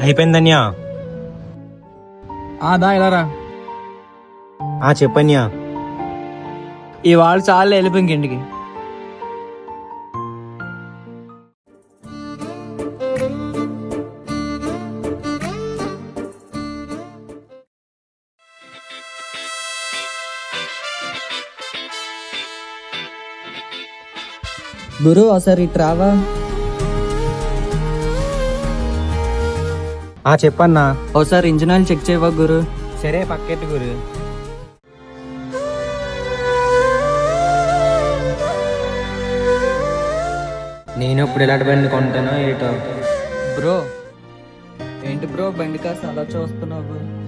అయిపోయిందన్యా. దా ఇలారా. చెప్పన్యా. ఇవాళ చాలా వెళ్ళిపోయి ఇంటికి. గురు ఒకసారి ఇటు రావా? చెప్పన్నా. ఒకసారి ఇంజిన్ ఆయిల్ చెక్ చేయవా గురు? సరే పక్కెట్టు గురు. నేను ఇప్పుడు ఎలాంటి బండి కొంటానో ఏటో. బ్రో ఏంటి బ్రో బండి కాస్త అలా చూస్తున్నావు?